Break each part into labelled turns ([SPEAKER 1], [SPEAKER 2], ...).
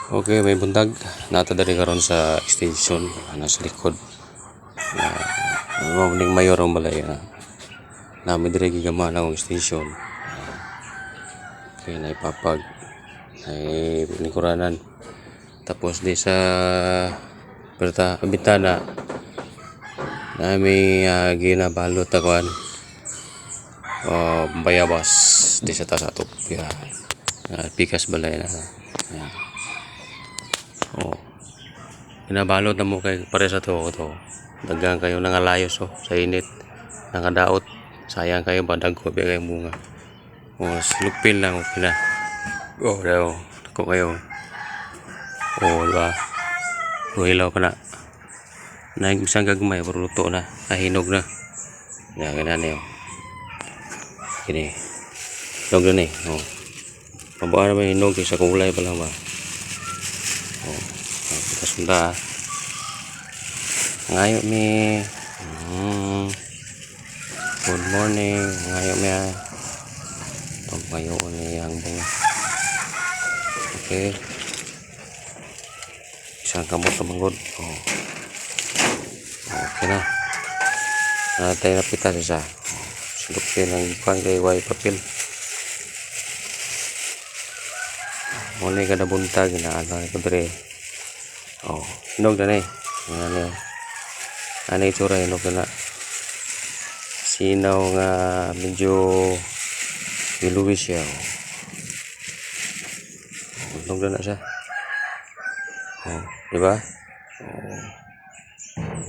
[SPEAKER 1] Okay, may buntag nata diri karon sa station nasa likod. Ning mayor ang balay namin diri gigamana ang station. Okay, naipapag ay lingkuranan. Tapos di sa bintana nami ginabalot akuan bayabas di sa taas ato. Pikas balay na. Pinabalot na mo kay pare sa to. Dagang kayo nangalayos sa init. Nakadaot. Sayang kayo badag ko kayong bunga. Lupin lang okay na. Daw. Ako kayo. Diba? Hilaw ka na. Naing isang gagmay pero luto na. Hinog na. Ganyan na yun. Gini. Hinog na eh. Mabaka naman hinog sa kulay pa lang ba. Sunda ngayo mi good morning ngayo mi ngayo ni ang bunga. Okay, isang kamot na manggod. Okay na natay na pita siya silupin ang ipang kay way papel muna ka na buntag na ano ko dire. Hinog na ano itsura, hinog na sinaw nga medyo biluwis siya. Hinog na siya. Diba?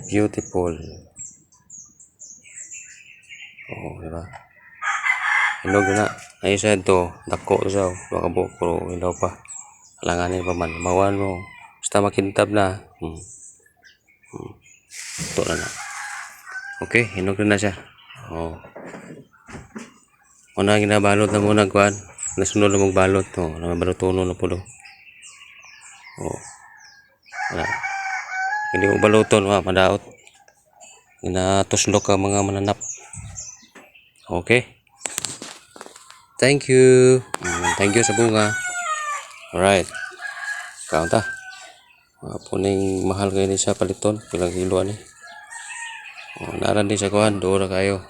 [SPEAKER 1] Beautiful. Diba? Hinog na. Ay isa ito, dako siya. Baka bukro, hilaw pa. Alanganin pa man. Mawan mo. Basta makintab na. Ito na. Okay, hinog na siya. Una ginabalot na muna kuan. Nasunod na mong balot. Namabalutono na po do. Hindi mo baluton. Madaot. Inatuslok ka mga mananap. Okay. Thank you. Thank you sa bunga. Alright. Kaunta. Puning mahal kayo sa paliton pilang kilo ani. Naran din sa kuhan dura kayo.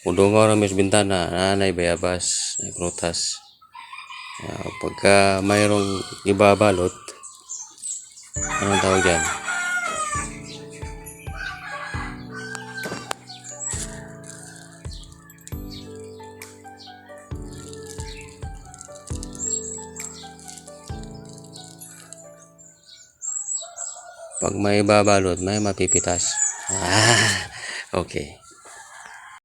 [SPEAKER 1] Udongaw ra mes bintana nanay bayabas, ay prutas. Pagka mayroong ibabalot anong tawag diyan? Pag may babalot, may mapipitas. Okay.